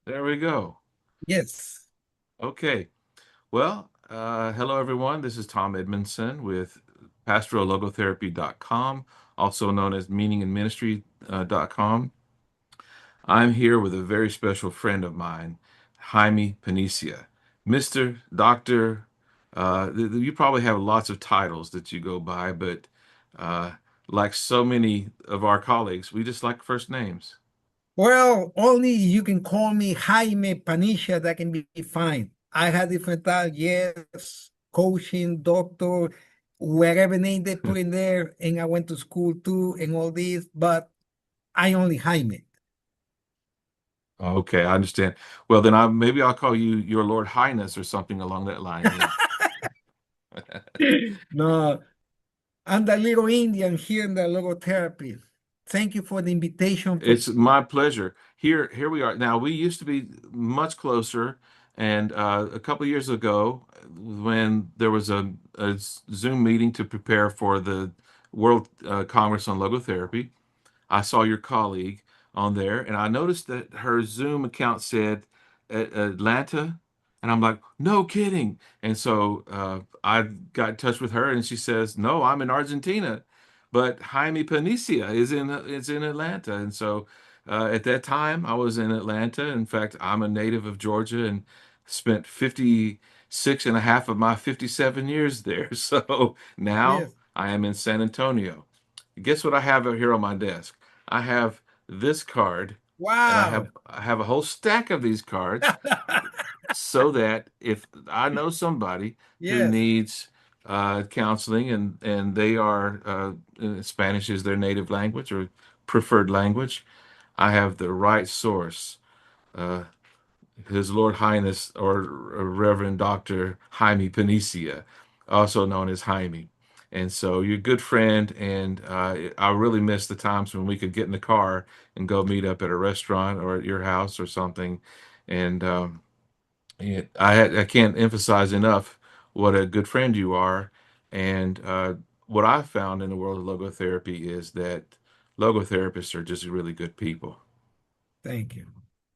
There we go. Yes. Okay. Well, hello everyone. This is Tom Edmondson with pastorallogotherapy.com, also known as meaningandministry.com. I'm here with a very special friend of mine, Jaime Paniccia. Mr. Doctor, you probably have lots of titles that you go by, but uh, like so many of our colleagues, we just like first names. Well, only you can call me Jaime Paniccia. That can be fine. I had different titles, yes, coaching, doctor, whatever name they put in there, and I went to school too, and all this. But I only Jaime. Okay, I understand. Well, then maybe I'll call you Your Lord Highness or something along that line then. No, I'm the little Indian here in the logotherapy. Thank you for the invitation. For It's my pleasure. Here we are. Now, we used to be much closer, and a couple of years ago, when there was a Zoom meeting to prepare for the World Congress on Logotherapy, I saw your colleague on there, and I noticed that her Zoom account said Atlanta, and I'm like, no kidding. And so I got in touch with her, and she says, no, I'm in Argentina, but Jaime Panicia is in Atlanta. And so at that time, I was in Atlanta. In fact, I'm a native of Georgia and spent 56 and a half of my 57 years there. So now yes. I am in San Antonio. Guess what I have out here on my desk? I have this card, and I have Wow. I have a whole stack of these cards so that if I know somebody who Yes. needs counseling and they are Spanish is their native language or preferred language, I have the right source. Uh, his Lord Highness or Reverend Dr. Jaime Panicia, also known as Jaime. And so you're a good friend, and I really miss the times when we could get in the car and go meet up at a restaurant or at your house or something. And I can't emphasize enough what a good friend you are. And what I found in the world of logotherapy is that logotherapists are just really good people. Thank you.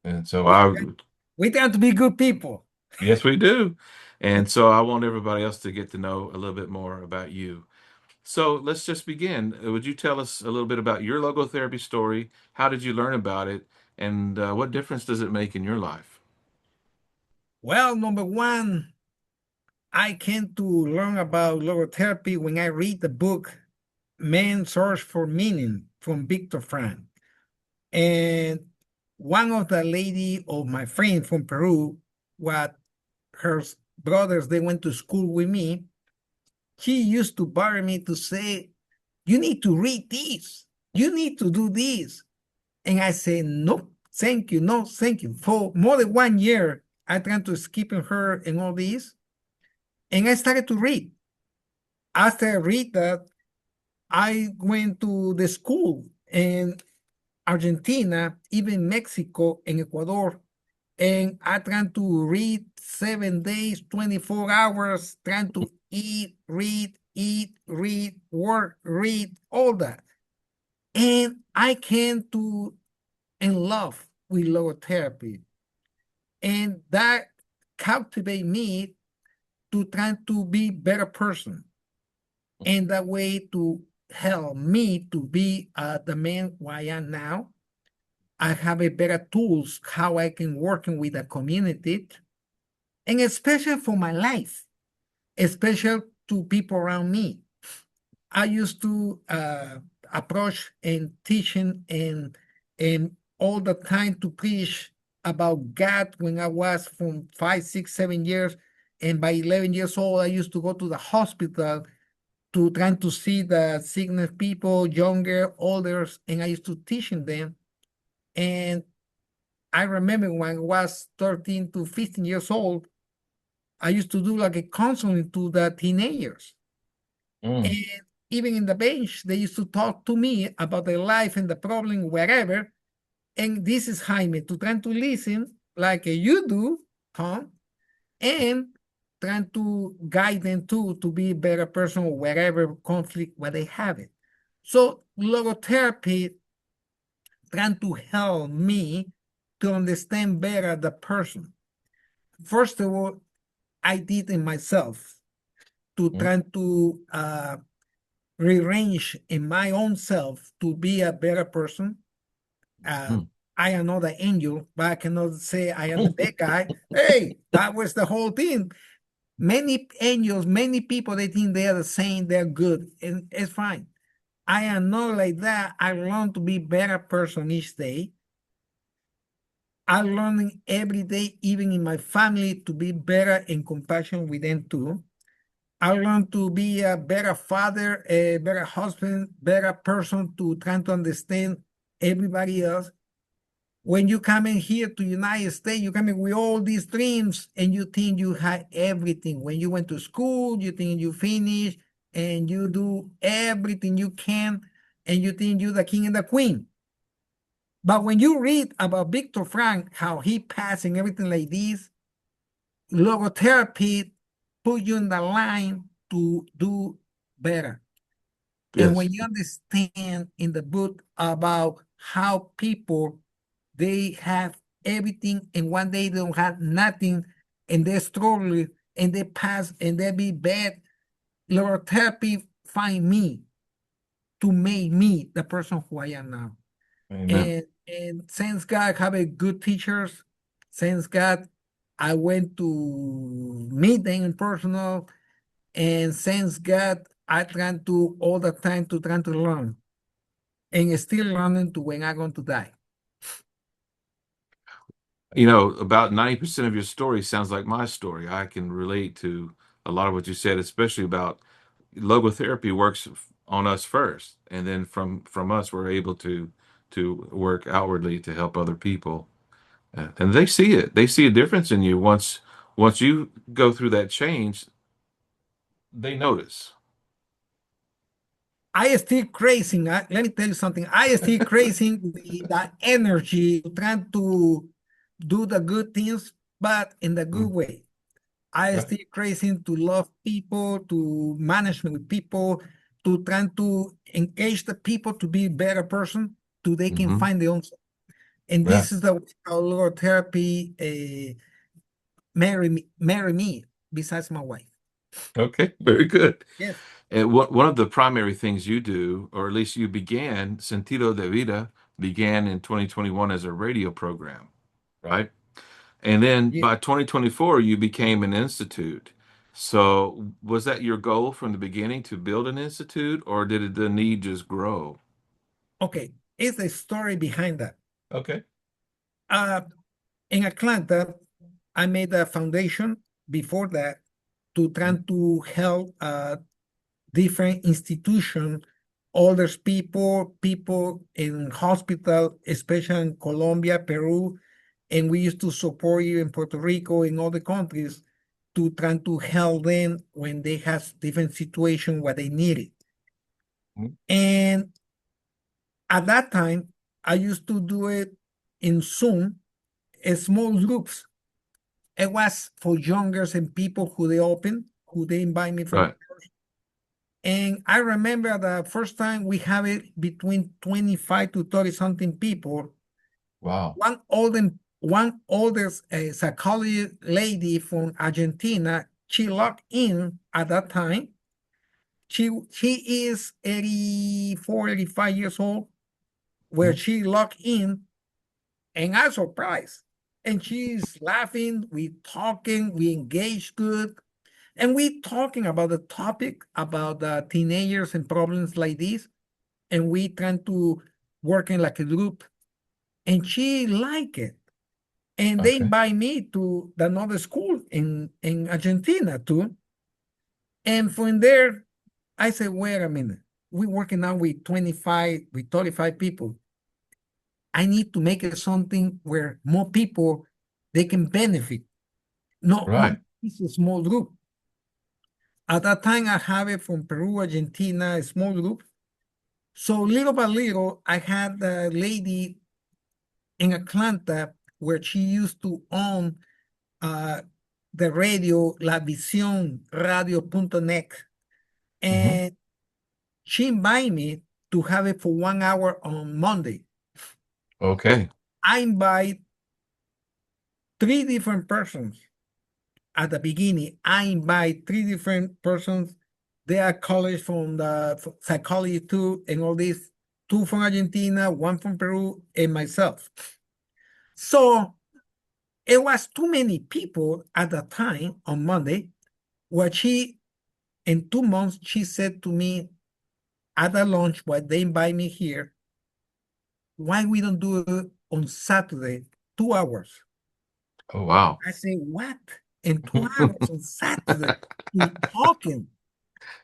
And so We I we tend to be good people. Yes, we do. And so I want everybody else to get to know a little bit more about you. So let's just begin. Would you tell us a little bit about your logotherapy story? How did you learn about it? And what difference does it make in your life? Well, number one, I came to learn about logotherapy when I read the book Man's Search for Meaning from Viktor Frank. And one of the lady of my friend from Peru, what her brothers, they went to school with me. She used to bother me to say, you need to read this. You need to do this. And I said, no, thank you. No, thank you. For more than 1 year, I tried to skip her and all this. And I started to read. After I read that, I went to the school in Argentina, even Mexico and Ecuador. And I tried to read 7 days, 24 hours, trying to eat, read, work, read, all that. And I came to in love with logotherapy. And that captivated me to try to be better person. And that way to help me to be the man who I am now. I have a better tools how I can working with the community, and especially for my life, especially to people around me. I used to approach and teaching and all the time to preach about God when I was from 5, 6, 7 years, and by 11 years old, I used to go to the hospital to trying to see the sickness people, younger, older, and I used to teaching them. And I remember when I was 13 to 15 years old, I used to do like a counseling to the teenagers. Mm. And even in the bench, they used to talk to me about their life and the problem, wherever. And this is Jaime to try to listen like you do, Tom, and trying to guide them to be a better person or wherever conflict where they have it. So logotherapy trying to help me to understand better the person. First of all, I did it myself to Mhm. try to rearrange in my own self to be a better person. Uh, Mhm. I am not an angel, but I cannot say I am the bad guy. Hey, that was the whole thing. Many angels, many people, they think they are the same, they're good, and it's fine. I am not like that. I learn to be better person each day. I'm learning every day, even in my family, to be better in compassion with them too. I learn to be a better father, a better husband, better person to try to understand everybody else. When you come in here to United States, you come in with all these dreams and you think you had everything. When you went to school, you think you finished and you do everything you can and you think you're the king and the queen. But when you read about Viktor Frank, how he passed and everything like this, logotherapy put you in the line to do better. And Yes. when you understand in the book about how people they have everything and one day they don't have nothing and they're struggling and they pass and they be bad, logotherapy find me to make me the person who I am now. Amen. And thanks God, have a good teachers. Thanks God, I went to meet them in personal, and thanks God, I try to all the time to try to learn, and still learning to when I'm going to die. You know, about 90% of your story sounds like my story. I can relate to a lot of what you said, especially about logotherapy works on us first, and then from us we're able to work outwardly to help other people. And they see it. They see a difference in you once you go through that change, they notice. I still crazy. Let me tell you something. I still crazy with that energy, trying to do the good things, but in the good Mm, way. I right. still crazy to love people, to manage with people, to try to engage the people to be a better person, to they can Hmm. find their own. And Yeah. this is the how Lord therapy marry me besides my wife. Okay. Very good. Yes. And one of the primary things you do, or at least you began, Sentido de Vida, began in 2021 as a radio program, right? And then Yeah. by 2024, you became an institute. So was that your goal from the beginning to build an institute, or did the need just grow? Okay. It's a story behind that. Okay. Uh, in Atlanta, I made a foundation before that to try to help different institutions, older people, people in hospital, especially in Colombia, Peru, and we used to support you in Puerto Rico, in other countries, to try to help them when they have different situations where they need it. Mhm. And at that time, I used to do it in Zoom, in small groups. It was for youngers and people who they open, who they invite me from. Right. And I remember the first time we have it between 25 to 30 something people. Wow. One older psychology lady from Argentina, she logged in at that time. She is 84, 85 years old, where Mhm. she logged in and I was surprised. And she's laughing, we talking, we engage good. And we talking about the topic about the teenagers and problems like this. And we trying to working like a group. And she like it. And they Okay. invite me to another school in Argentina too. And from there, I said, wait a minute. We're working now with 25, with 35 people. I need to make it something where more people they can benefit. Not Right. only it's a small group. At that time, I have it from Peru, Argentina, a small group. So little by little, I had a lady in Atlanta where she used to own uh, the radio La Visión Radio.net. Hmm. And she invited me to have it for 1 hour on Monday. Okay. I invite. three different persons at the beginning. I invite three different persons. They are colleagues from the psychology too, and all this. Two from Argentina, one from Peru, and myself. So it was too many people at the time on Monday. What she in 2 months she said to me at the lunch when they invite me here, why we don't do it on Saturday, 2 hours? Oh, wow. I say, what? In 2 hours on Saturday, to talking.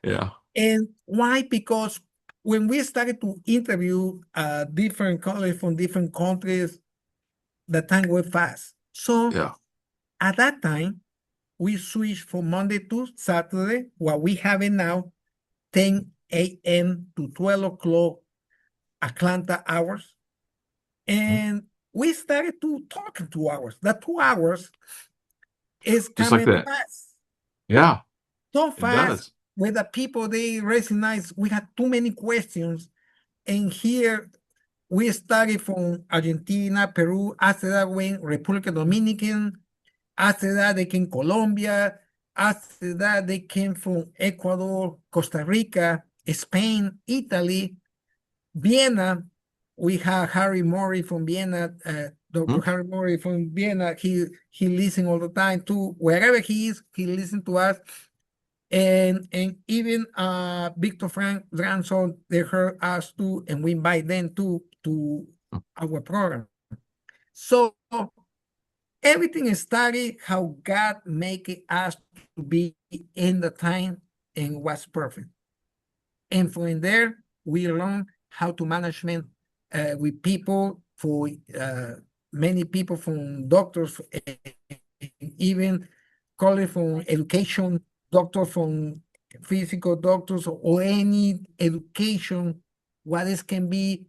Yeah. And why? Because when we started to interview different colleagues from different countries, the time went fast. So Yeah. at that time, we switched from Monday to Saturday, what we have it now, 10 a.m. to 12 o'clock Atlanta hours. Mhm. And we started to talk in 2 hours. The 2 hours is Just like coming that. fast. Yeah, So it fast does. with the people they recognize we had too many questions. And here we started from Argentina, Peru, after that went Republic Dominican, after that they came Colombia, after that they came from Ecuador, Costa Rica, Spain, Italy, Vienna. We have Harry Murray from Vienna, Dr. Hmm? Harry Murray from Vienna. He listens all the time too. Wherever he is, he listens to us. And even Victor Frank grandson, they heard us too, and we invite them to our program. So everything started how God make us to be in the time and was perfect. And from there, we learn how to management with people for many people from doctors, even college from education, doctor from physical doctors or any education, what is can be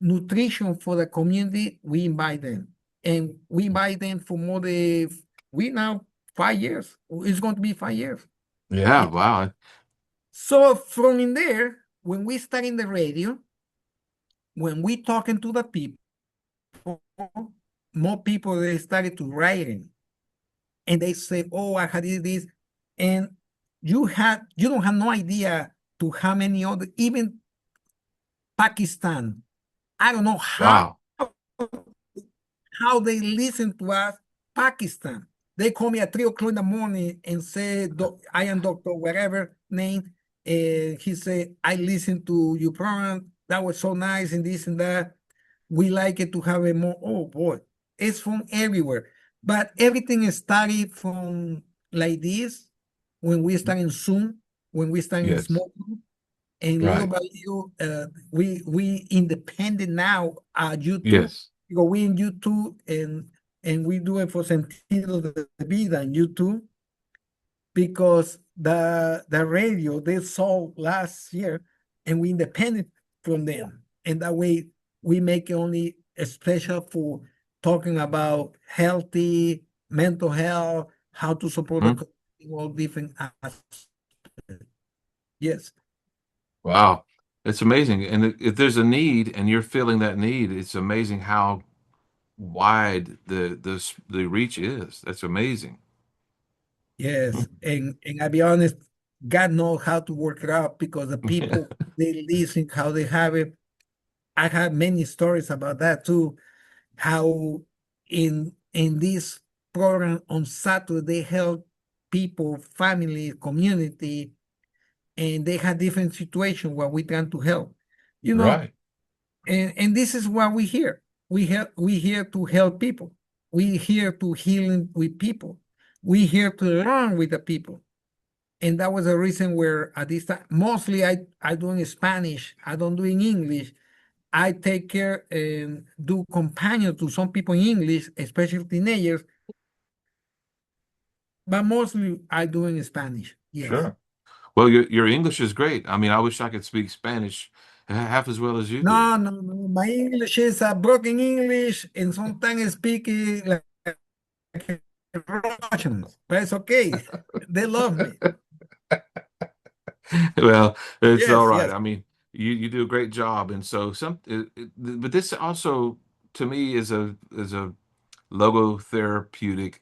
nutrition for the community, we invite them. And we invite them for more than we now 5 years. It's going to be 5 years. Yeah, Yes. wow. So from in there, when we start in the radio, when we talking to the people, more people they started to writing, and they say, "Oh, I had this," and you don't have no idea to how many other even Pakistan. I don't know Wow. how they listen to us, Pakistan. They call me at 3 o'clock in the morning and say, I am Dr. whatever name. And he said, I listened to your program. That was so nice and this and that. We like it to have a more, oh boy, it's from everywhere. But everything started from like this when we start in Zoom, when we start in Yes. small group, and little Right. by little, we independent now. YouTube, Yes. because we in YouTube and we do it for Sentido de Vida in YouTube because the radio they saw last year and we independent from them, and that way we make it only a special for talking about healthy mental health, how to support the Hmm? community, all different aspects. Yes. Wow. It's amazing. And if there's a need and you're feeling that need, it's amazing how wide the reach is. That's amazing. Yes, and I'll be honest, God knows how to work it out because the people they listen, how they have it. I have many stories about that too. How in this program on Saturday they help people, family, community, and they have different situations where we trying to help. You know, Right. and this is why we here. We here to help people. We here to healing with people. We here to learn with the people. And that was a reason where at this time mostly I do in Spanish, I don't do in English. I take care and do companion to some people in English, especially teenagers, but mostly I do in Spanish. Yes. Sure. Well, your English is great. I mean, I wish I could speak Spanish half as well as you do. No, no, no. My English is a broken English, and sometimes I speak it like Russians, but it's okay. They love me. Well, it's all Yes, right. yes, I mean, you do a great job, and so but this also to me is a logotherapeutic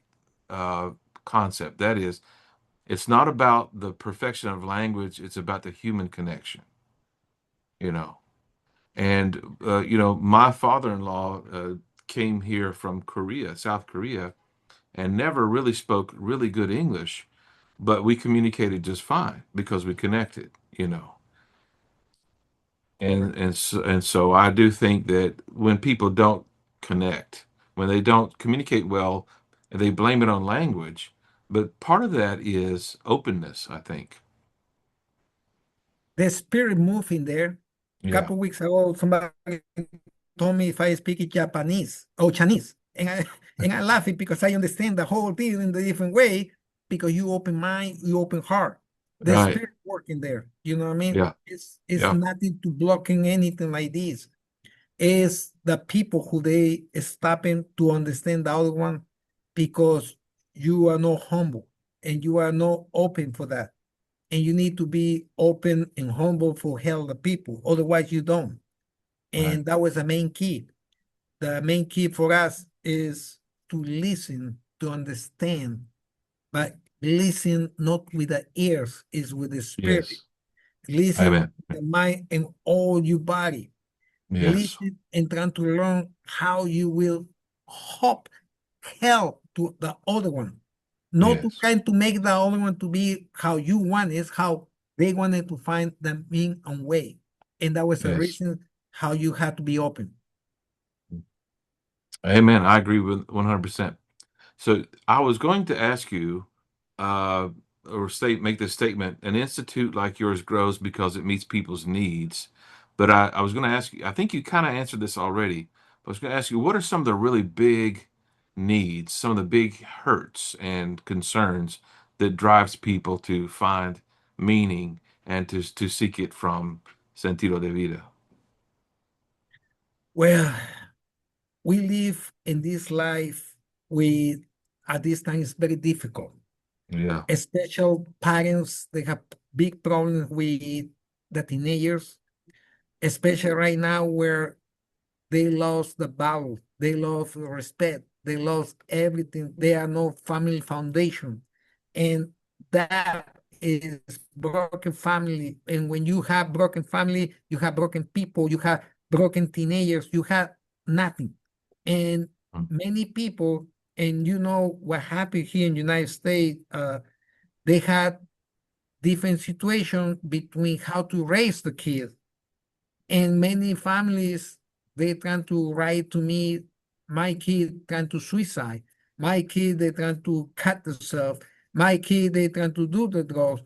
uh, concept. That is, it's not about the perfection of language, it's about the human connection, you know. And, my father-in-law came here from Korea, South Korea, and never really spoke really good English, but we communicated just fine because we connected, you know. And so I do think that when people don't connect, when they don't communicate well, they blame it on language. But part of that is openness, I think. The spirit moving there. Yeah. Couple weeks ago, somebody told me if I speak Japanese or Chinese, and I and I laughing because I understand the whole thing in a different way because you open mind, you open heart. The Right. spirit working there. You know what I mean? Yeah. It's Yeah. nothing to blocking anything like this. It's the people who they stopping to understand the other one because you are not humble and you are not open for that. And you need to be open and humble for help the people. Otherwise, you don't. Right. And that was the main key. The main key for us is to listen, to understand, but listen not with the ears, is with the spirit. Yes. Listen Amen. with the mind and all your body. Yes. Listen and trying to learn how you will hope, help to the other one. Not to Yes. try to make the other one to be how you want, is how they wanted to find the mean and way. And that was the Yes. reason how you had to be open. Amen. I agree with 100%. So I was going to ask you, uh, or make this statement: an institute like yours grows because it meets people's needs. But I was going to ask you, I think you kind of answered this already. But I was going to ask you, what are some of the really big needs, some of the big hurts and concerns that drives people to find meaning and to seek it from Sentido de Vida? Well, we live in this life with, at this time, it's very difficult. Yeah. Especially parents, they have big problems with the teenagers, especially right now where they lost the value, they lost the respect, they lost everything. They are no family foundation. And that is broken family. And when you have broken family, you have broken people, you have broken teenagers, you have nothing. And Mm. many people, and you know what happened here in the United States, they had different situations between how to raise the kids. And many families, they trying to write to me, my kid trying to suicide, my kid, they trying to cut themselves, my kid, they trying to do the drugs,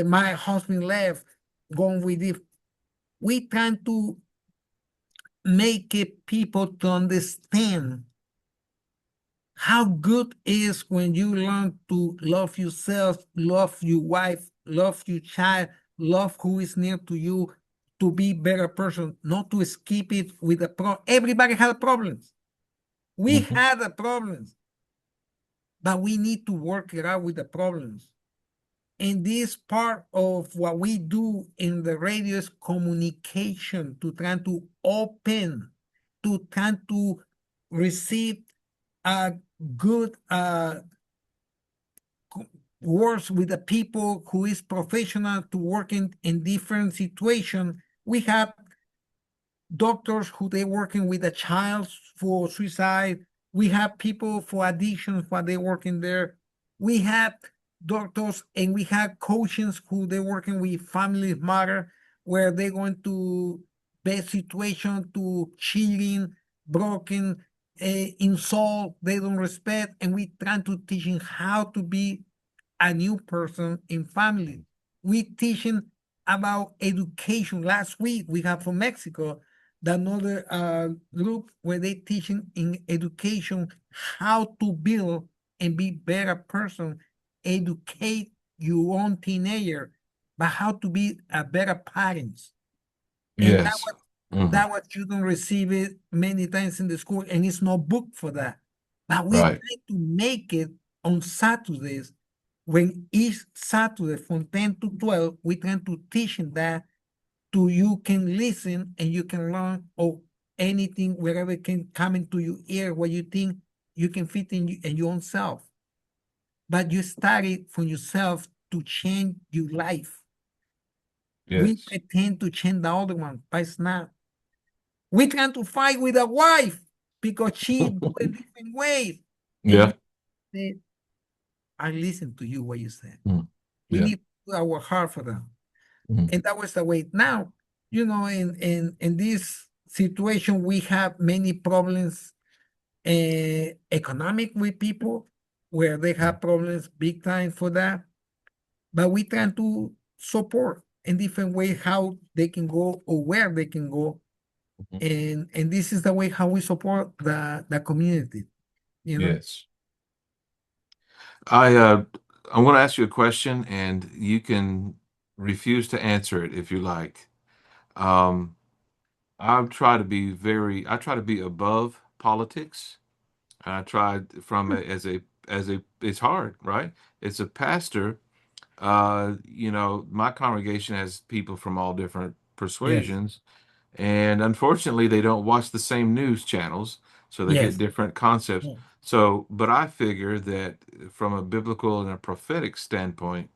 my husband left, going with it. We trying to make it people to understand how good is when you learn to love yourself, love your wife, love your child, love who is near to you, to be better person, not to skip it with the everybody has problems. We Mhm. had the problems, but we need to work it out with the problems. And this part of what we do in the radio is communication, to try to open, to try to receive a good works with the people who is professional to working in different situations. We have doctors who they working with a child for suicide. We have people for addiction while they working there. We have doctors and we have coaches who they working with family matter where they going to best situation to cheating, broken, insult, they don't respect, and we trying to teaching how to be a new person in family. We teaching about education. Last week we have from Mexico another group where they teaching in education how to build and be better person, educate your own teenager, but how to be a better parents. And Yes. Hmm. that what you don't receive it many times in the school, and it's no book for that. But we Right. try to make it on Saturdays, when each Saturday from 10 to 12, we try to teach them that to you can listen and you can learn of anything wherever can come into your ear what you think you can fit in your own self, but you started from yourself to change your life. We Yes. pretend to change the other one, but it's not. We trying to fight with a wife because she do it different ways. And you Yeah. said, I listen to you what you said. Mm. We Yeah. need to put our heart for them. Mm. And that was the way. Now, in this situation, we have many problems economic with people where they have problems big time for that. But we try to support in different ways how they can go or where they can go. Mhm. And this is the way how we support the community, you know. Yes. I'm going to ask you a question, and you can refuse to answer it if you like. Um, I try to be above politics. I tried as a, it's hard, right? It's a pastor. My congregation has people from all different Yes, persuasions, and unfortunately, they don't watch the same news channels, so they get yes. different concepts. Yeah. So, but I figure that from a biblical and a prophetic standpoint,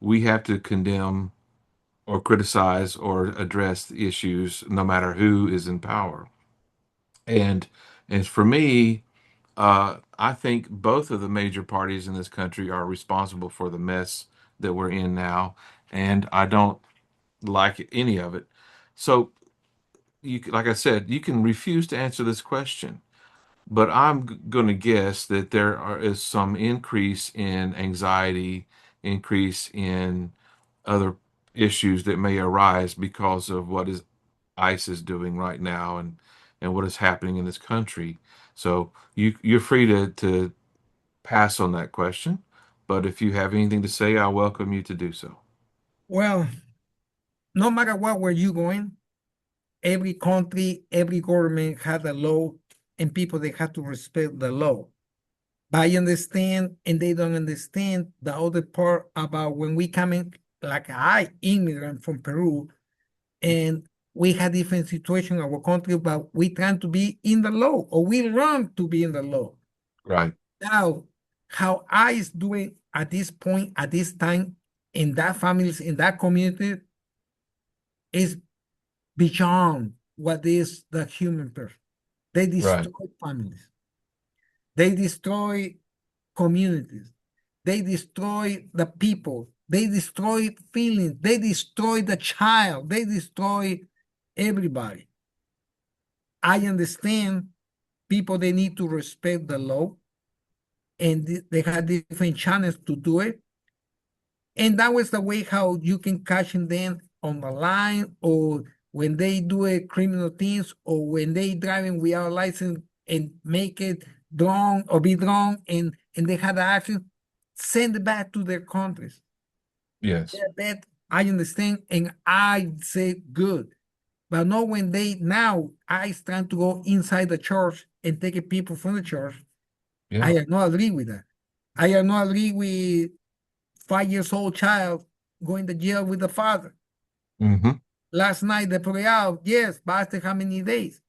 we have to condemn or criticize or address the issues no matter who is in power. And and for me, I think both of the major parties in this country are responsible for the mess that we're in now, and I don't like any of it. So, like I said, you can refuse to answer this question, but I'm going to guess that is some increase in anxiety, increase in other issues that may arise because of what is ICE is doing right now and what is happening in this country. So you're free to pass on that question, but if you have anything to say, I welcome you to do so. Well, no matter what, where you going, every country, every government has a law, and people they have to respect the law. But I understand, and they don't understand the other part about when we come in, like I, immigrant from Peru, and we had different situation in our country, but we trying to be in the law, or we run to be in the law. Right. Now, how I is doing at this point, at this time, in that families, in that community, is beyond what is the human person. They Right. destroy families. They destroy communities. They destroy the people. They destroy feelings. They destroy the child. They destroy everybody. I understand people, they need to respect the law, and they have different channels to do it. And that was the way how you can catch them on the line, or when they do a criminal things, or when they driving without license and make it drunk or be drunk, and they had an accident, send it back to their countries. Yes. Yeah, that I understand, and I say good. But not when they now I trying to go inside the church and take people from the church. I Yeah. do not agree with that. I do not agree with 5 years old child going to jail with the father. Hmm. Last night they put it out, yes, but after how many days?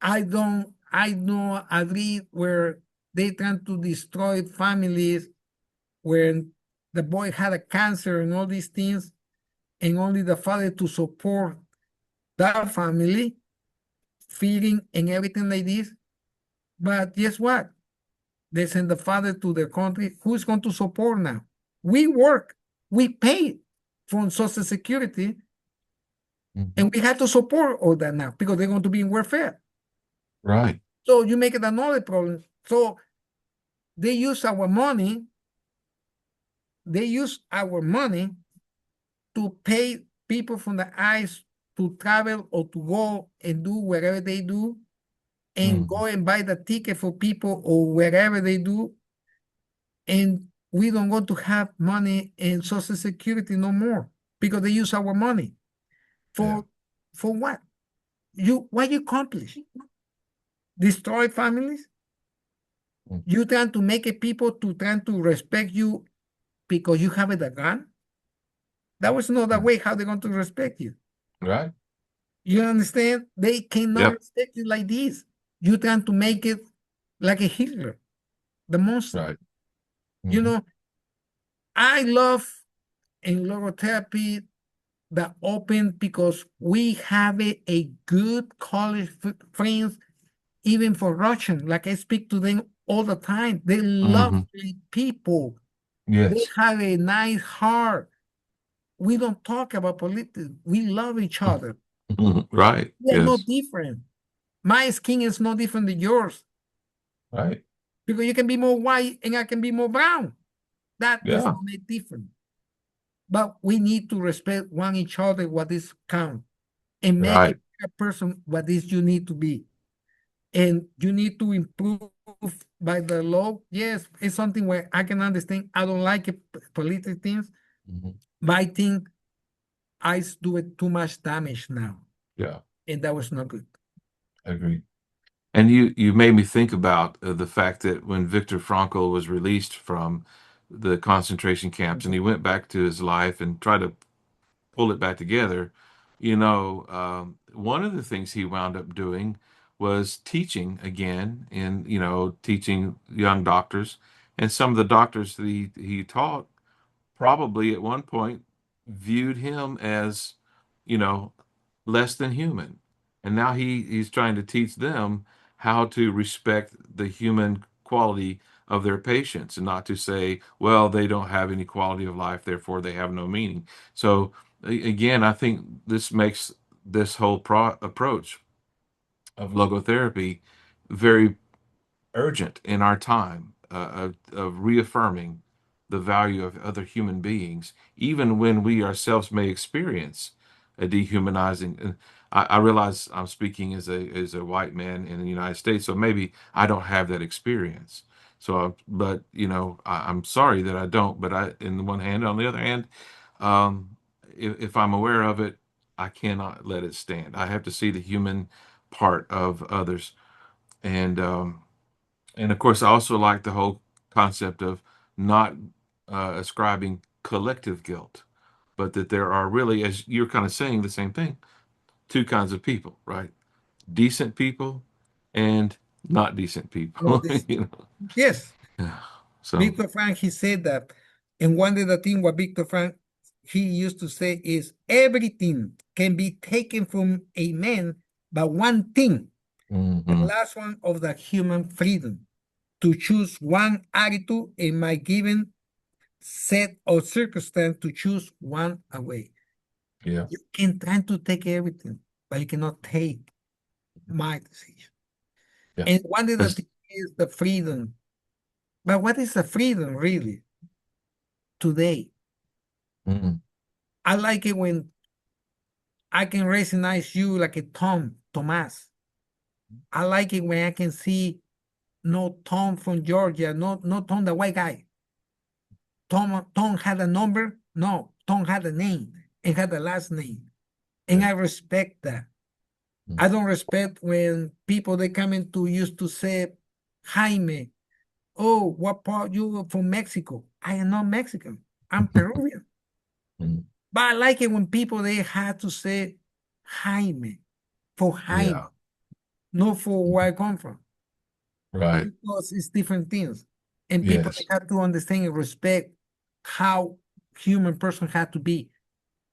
I don't agree where they trying to destroy families when the boy had a cancer and all these things, and only the father to support that family, feeding and everything like this. But guess what? They send the father to their country. Who's going to support now? We work, we pay from Social Security, Hmm. and we have to support all that now because they're going to be in welfare. Right. So you make it another problem. So they use our money, they use our money to pay people from the ICE to travel or to go and do wherever they do, and Hmm. go and buy the ticket for people or wherever they do. And we don't want to have money in Social Security no more because they use our money Yeah. for what? What you accomplish? Destroy families? Mm. You trying to make it people to trying to respect you because you have a gun? That was not the Mm. way how they're going to respect you. Right. You understand? They cannot Yep. respect you like this. You trying to make it like a Hitler, the monster. Right. You Hmm. know, I love in logotherapy the open because we have a good college friends, even for Russian. Like I speak to them all the time. They Hmm. lovely people. They Yes. have a nice heart. We don't talk about politics. We love each other. Right. We are no Yes. different. My skin is no different than yours Right. because you can be more white and I can be more brown. That does Yeah. not make difference. But we need to respect one each other what is count and make Right. a person what is you need to be. And you need to improve by the law. Yes, it's something where I can understand. I don't like it, political things, Hmm. but I think do it too much damage now, Yeah. and that was not good. I agree. And you made me think about the fact that when Viktor Frankl was released from the concentration camps and he went back to his life and tried to pull it back together, one of the things he wound up doing was teaching again in, teaching young doctors. And some of the doctors that he taught probably at one point viewed him as, you know, less than human. And now he's trying to teach them how to respect the human quality of their patients and not to say, well, they don't have any quality of life, therefore they have no meaning. So again, I think this makes this whole approach of logotherapy very urgent in our time of reaffirming the value of other human beings, even when we ourselves may experience a dehumanizing. And I realize I'm speaking as a white man in the United States, so maybe I don't have that experience. So, but I'm sorry that I don't. But in the one hand, on the other hand, um, if I'm aware of it, I cannot let it stand. I have to see the human part of others, and of course, I also like the whole concept of not ascribing collective guilt, but that there are really, as you're kind of saying the same thing, two kinds of people, right? Decent people and not decent No, people. this yes. So, Victor Frank, he said that. And one of the things what Victor Frank he used to say is everything can be taken from a man, but one thing, the mhm, last one of the human freedom, to choose one attitude in my given set of circumstance to choose one away. yeah, You can try to take everything, but you cannot take my decision. yeah, And one of the that's, things is the freedom. But what is the freedom really today? mhm, I like it when I can recognize you like a Thomas. I like it when I can see no Tom from Georgia, no Tom the white guy. Tom had a number, no, Tom had a name and had a last name. And yeah, I respect that. mm, I don't respect when people they come into used to say, Jaime, oh, what part you are from Mexico? I am not Mexican. I'm Peruvian. mm, But I like it when people they had to say Jaime for Jaime, yeah, not for where I come from, right, because it's different things. And people they yes, have to understand and respect how human person had to be.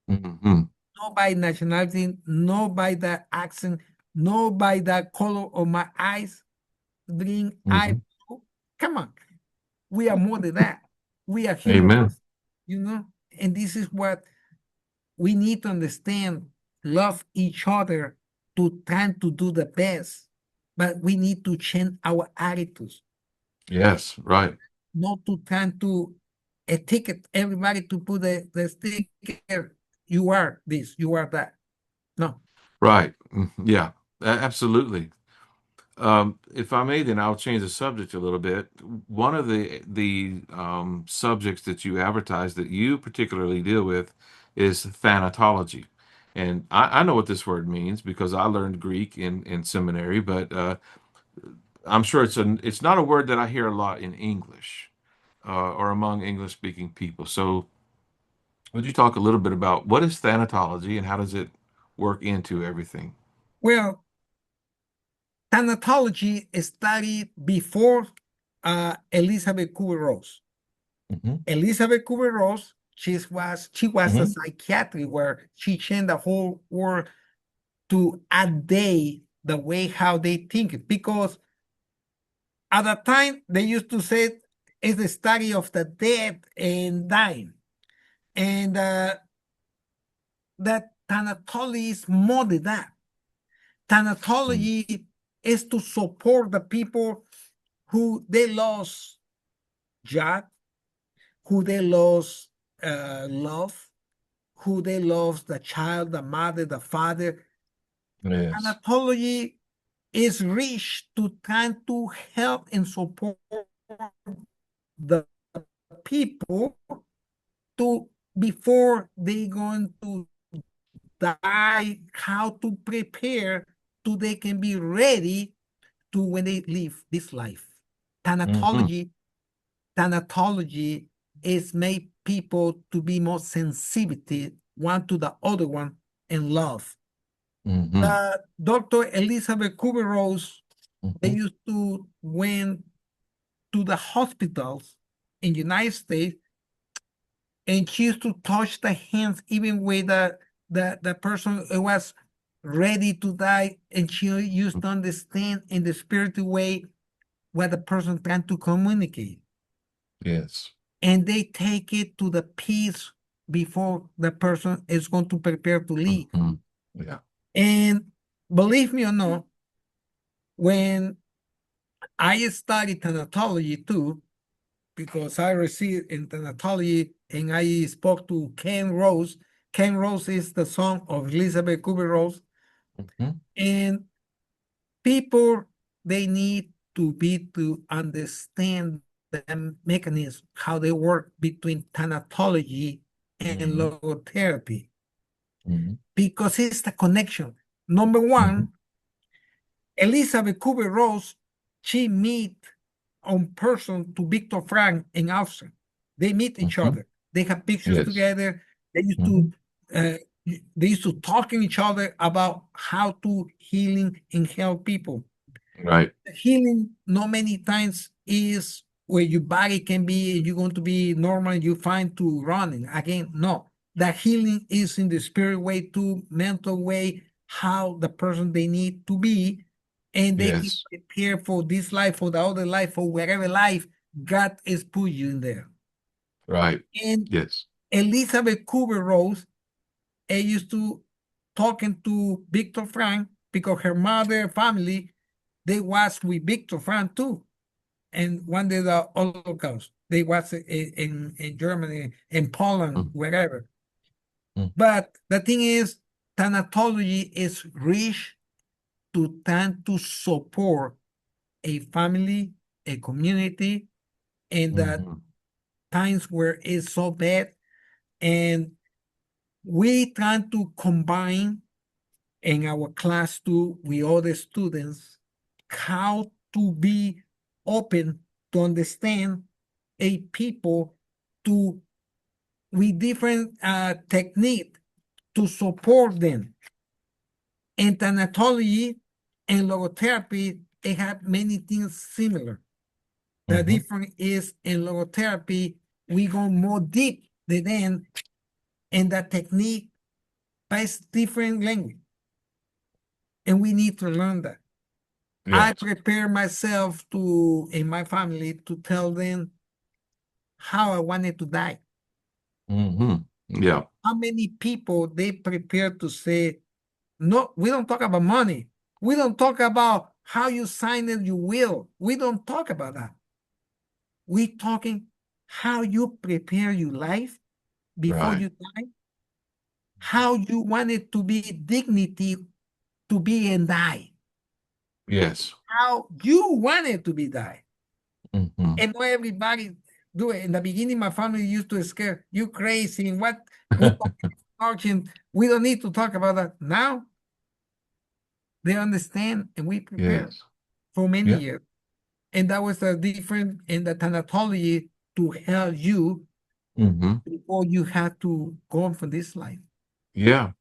hmm, Not by nationality, not by the accent, not by the color of my eyes, green eye. hmm, Come on, we are more than that. We are human amen, person, you know. And this is what we need to understand: love each other to try to do the best, but we need to change our attitudes, yes, right. not to try to etiquette everybody to put the sticker. You are this, you are that. No. Right. Yeah, absolutely. If I may, then I'll change the subject a little bit. One of the subjects that you advertise that you particularly deal with is thanatology, and I know what this word means because I learned Greek in seminary, but I'm sure it's not a word that I hear a lot in English or among English speaking people. So, would you talk a little bit about what is thanatology and how does it work into everything? Well, thanatology studied before Elizabeth Kubler-Ross. Hmm. Elizabeth Kubler-Ross, she was a Hmm. psychiatrist where she changed the whole world to update the way how they think. Because at the time they used to say it's the study of the dead and dying. And that thanatology is more than that. Thanatology is to support the people who they lost job, who they lost love, who they lost the child, the mother, the father. Yes. Thanatology is rich to try to help and support the people to before they going to die, how to prepare to they can be ready to when they live this life. Hmm. Thanatology, thanatology is make people to be more sensitive one to the other one and love. Hmm. Dr. Elizabeth Kubler-Ross, they Hmm. used to went to the hospitals in the United States, and she used to touch the hands even with the person who was ready to die, and she used to understand in the spiritual way what the person trying to communicate. Yes. And they take it to the peace before the person is going to prepare to leave. Hmm. Yeah. And believe me or not, when I studied thanatology too, because I received in thanatology and I spoke to Ken Rose. Ken Rose is the son of Elizabeth Kubler-Ross. Hmm. And people, they need to be to understand the mechanism, how they work between thanatology and Hmm. logotherapy, Hmm. because it's the connection. Number Hmm. one, Elizabeth Kubler-Ross, she meet on person to Victor Frank in Austin. They meet each Hmm. other. They have pictures Yes. together. They used Hmm. to uh, they used to talk to each other about how to healing and help people. Right. Healing not many times is where your body can be, you're going to be normal, you find to running again. No, the healing is in the spirit way too, mental way, how the person they need to be, and they can Yes. prepare for this life, for the other life, for wherever life God is put you in there. Right. And Yes. Elizabeth Kubler-Ross, I used to talking to Victor Frank because her mother family, they was with Victor Frank too. And one day the Holocaust, they was in Germany, in Poland, Mm-hmm. wherever. But the thing is, thanatology is rich to tend to support a family, a community, in the Hmm. times where it's so bad. And we try to combine in our class too with other students how to be open to understand a people to with different technique to support them. In thanatology and logotherapy, they have many things similar. The Hmm. difference is in logotherapy, we go more deep than them, and the technique is different language, and we need to learn that. I Yes. prepare myself to in my family to tell them how I wanted to die. Hmm. Yeah. How many people they prepare to say, no, we don't talk about money. We don't talk about how you sign in your will. We don't talk about that. We talking how you prepare your life before Right. you die, how you want it to be dignity to be and die, Yes. how you want it to be die. Hmm. And not everybody do it. In the beginning, my family used to scare you crazy. And what we talking, we don't need to talk about that. Now they understand and we prepare Yes. for many Yeah. years. And that was the difference in the thanatology to help you Hmm. before you have to go from this life. Yeah. Mhm.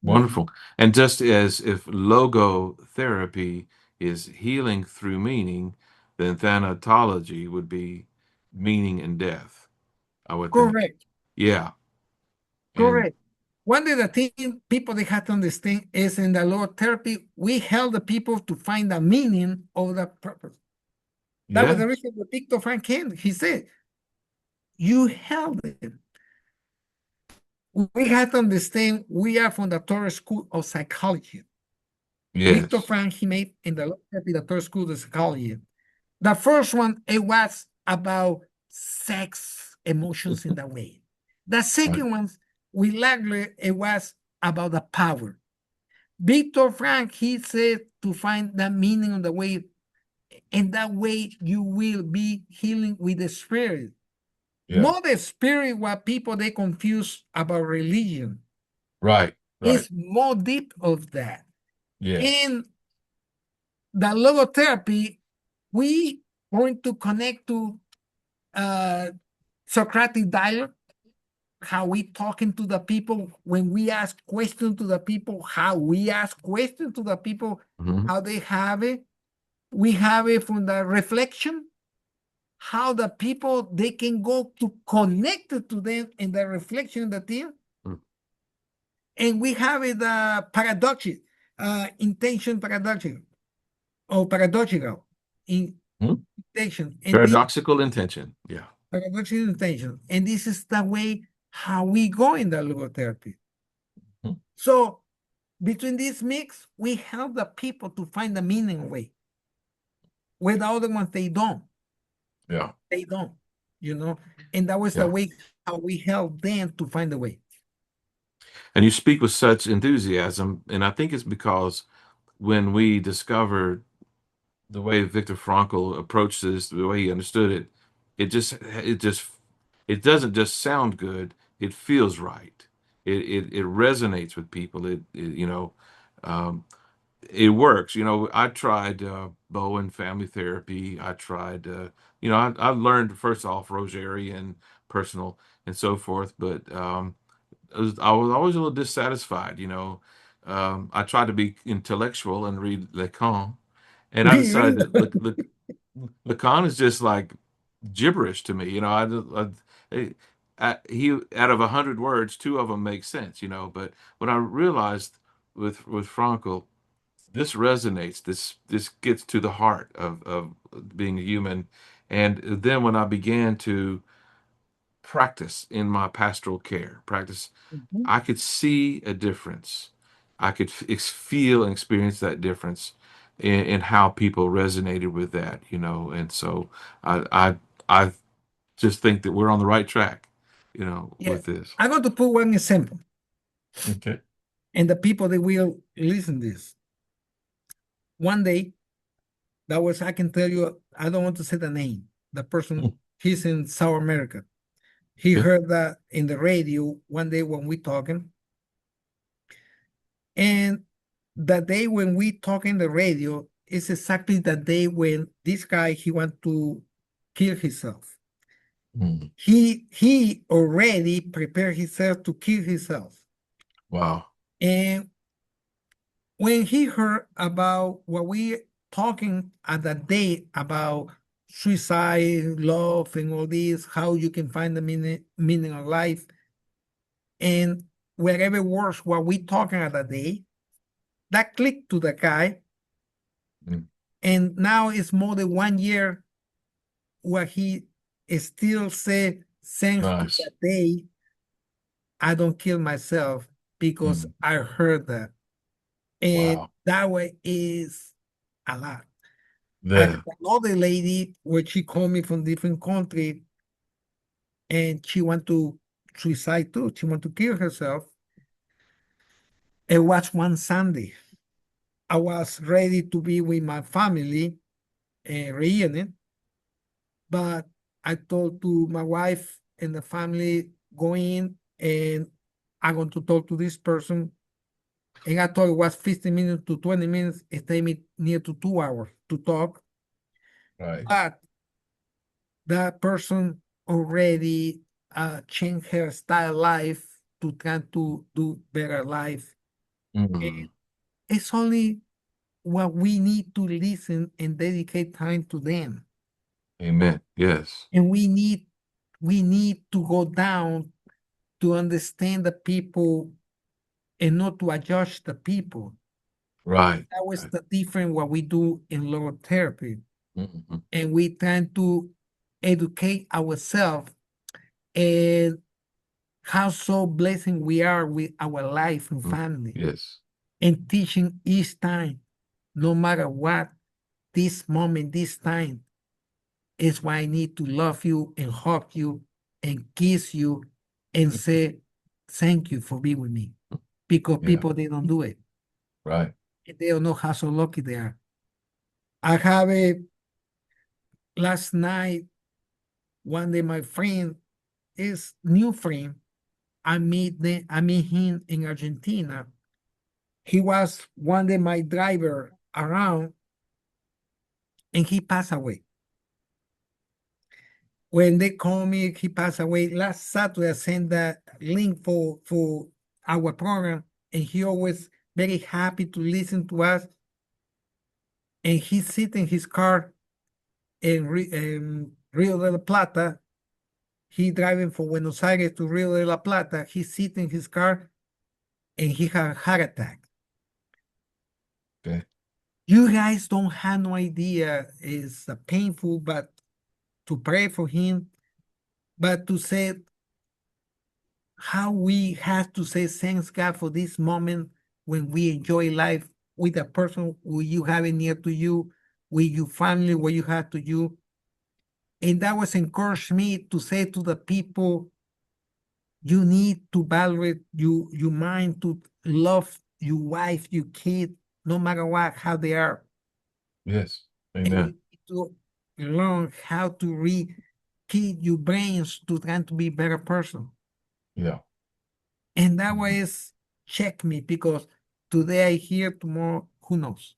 Wonderful. And just as if logotherapy is healing through meaning, then thanatology would be meaning and death, I would think. Correct. Yeah. And Correct. One of the things people they have to understand is in the logotherapy, we help the people to find the meaning of the purpose. That was yeah, the reason that Victor Frank came. He said, you help them. We have to understand we are from the Torah School of Psychology. Victor yes. Frank, he made in the logotherapy, the Torah School of Psychology. The first one, it was about sex, emotions in that way. The Right. second one, we likely, it was about the power. Victor Frank, he said to find the meaning of the way, and that way you will be healing with the spirit. Yeah. Not the spirit what people they confuse about religion. Right. Right. It's more deep of that. Yes. In the logotherapy, we going to connect to uh, Socratic dialogue, how we talking to the people when we ask questions to the people, how we ask questions to the people, Hmm. how they have it. We have it from the reflection, how the people they can go to connect it to them in the reflection that they, and we have it paradoxic, intention paradoxical or paradoxical intention, and this Paradoxical intention. Yeah. paradoxical intention, and this is the way how we go in the logotherapy. Mhm. So between this mix, we help the people to find the meaning way. With the other ones, they don't. Yeah. They don't. You know, and that was the Yeah. way how we help them to find a way. And you speak with such enthusiasm, and I think it's because when we discovered the way Viktor Frankl approached this, the way he understood it, it doesn't just sound good, it feels right. It resonates with people. Um, it works. I tried Bowen family therapy. I tried, I learned first off Rogeri and personal and so forth, but I was always a little dissatisfied. I tried to be intellectual and read Lacan, and I We decided read. that Lacan is just like gibberish to me. He out of 100 words, two of them make sense. But when I realized with Frankl, this resonates. This gets to the heart of being a human. And then when I began to practice in my pastoral care, Mhm. I could see a difference. I could feel and experience that difference in how people resonated with that, and so I just think that we're on the right track, Yeah. with this. I'm going to put one example, Okay. and the people that will listen this. One day, that was, I can tell you, I don't want to say the name. The person, he's in South America. He Okay. heard that in the radio one day when we talking. And the day when we talk in the radio is exactly the day when this guy, he want to kill himself. Mm. He already prepared himself to kill himself. Wow. And when he heard about what we talking at that day about suicide, love, and all this, how you can find the meaning of life, and wherever works what we talking at that day, that clicked to the guy, Mm. and now it's more than 1 year what he still said, thanks to Nice. that day, I don't kill myself because Mm. I heard that. And Wow. that way is a lot. I got There. another lady where she called me from different country and she want to suicide too. She want to kill herself. It was one Sunday. I was ready to be with my family and reunion, but I told to my wife and the family go in and I'm going to talk to this person. And I thought it was 15 minutes to 20 minutes. It take me near to 2 hours to talk. Right. But that person already changed her style life to try to do better life. And Mm. it's only what we need to listen and dedicate time to them. Amen. Yes. And we need to go down to understand the people and not to adjust the people. Right. That was Right. the difference what we do in logotherapy. Hmm. And we trying to educate ourselves and how so blessing we are with our life and family Yes. and teaching each time, no matter what, this moment, this time is why I need to love you and hug you and kiss you and say thank you for being with me. Because Yeah. people they don't do it. Right. They don't know how so lucky they are. I have a last night, one day my friend is new friend. I meet him in Argentina. He was one day my driver around and he passed away. When they call me, he passed away. Last Saturday, I sent that link for our program, and he always very happy to listen to us. And he sit in his car in Rio de la Plata. He driving from Buenos Aires to Rio de la Plata. He sit in his car and he had a heart attack. Okay. You guys don't have no idea. It's painful, but to pray for him, but to say how we have to say thanks God for this moment when we enjoy life with a person who you have it near to you, with your family, what you have to you. And that was encouraged me to say to the people, you need to value your mind, to love your wife, your kid, no matter what, how they are. Yes. And you Amen. need to learn how to keep your brains to try to be a better person. Yeah. And that Mhm. was check me because today I hear, tomorrow, who knows?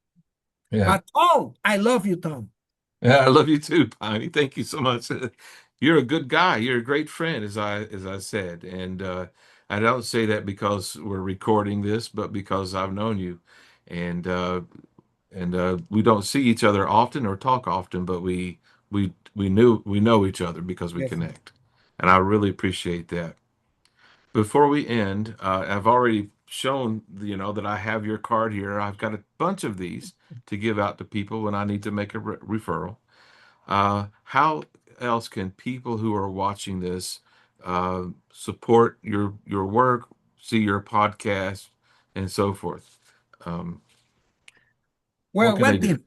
Yeah. But Tom, I love you, Tom. Yeah. I love you too, Piney. Thank you so much. You're a good guy. You're a great friend, as I said. And I don't say that because we're recording this, but because I've known you. And we don't see each other often or talk often, but we know each other because we Yes. connect. And I really appreciate that. Before we end, I've already shown, that I have your card here. I've got a bunch of these to give out to people when I need to make a referral. How else can people who are watching this support your work, see your podcast, and so forth? Um, what Well, can they one do? thing,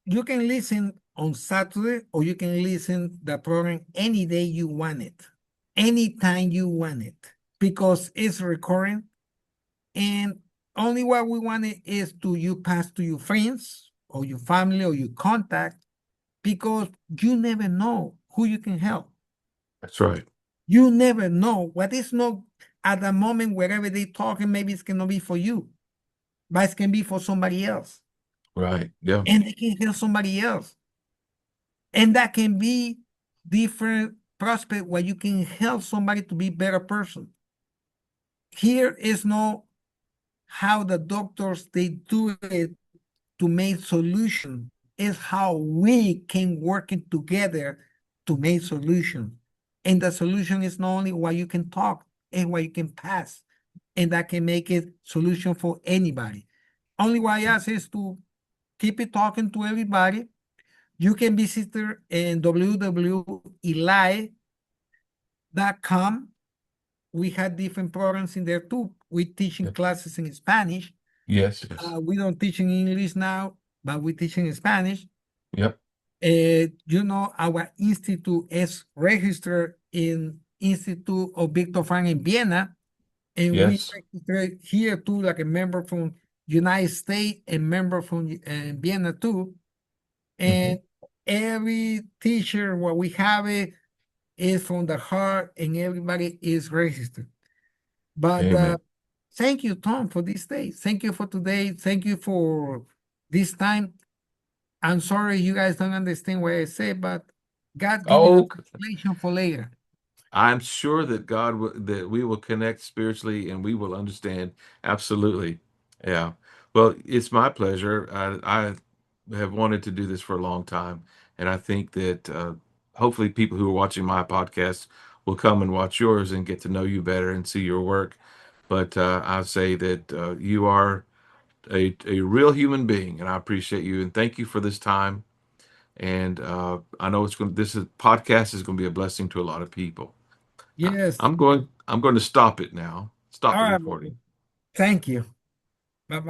you can listen on Saturday or you can listen the program any day you want it, anytime you want it, because it's recording and only what we want it is to you pass to your friends or your family or your contact because you never know who you can help. That's right. You never know what is not at the moment wherever they talking, maybe it's gonna be for you, but it can be for somebody else. Right. Yeah. And they can help somebody else. And that can be different prospect where you can help somebody to be better person. Here is no how the doctors they do it to make solution. Is how we can work it together to make solution. And the solution is not only what you can talk and what you can pass. And that can make it solution for anybody. Only what I ask is to keep it talking to everybody. You can visit her in www.ilae.com. We have different programs in there too. We teaching Yeah. classes in Spanish. Yes. Yes. We don't teach in English now, but we teach in Spanish. Yep. Our institute is registered in Institute of Victor Frank in Vienna, and we Yes. registered here too, like a member from United States and member from Vienna too. Hmm. And every teacher, what we have it is from the heart, and everybody is registered. But Amen. thank you, Tom, for this day. Thank you for today. Thank you for this time. I'm sorry you guys don't understand what I say, but God give you the Oh, translation for later. I'm sure that that we will connect spiritually and we will understand absolutely. Yeah. Well, it's my pleasure. I have wanted to do this for a long time, and I think that hopefully people who are watching my podcast will come and watch yours and get to know you better and see your work. But I say that you are a real human being, and I appreciate you and thank you for this time. And I know it's going. This is podcast is going to be a blessing to a lot of people. Yes. I'm going. I'm going to stop it now. All Stop the right. recording. Thank you.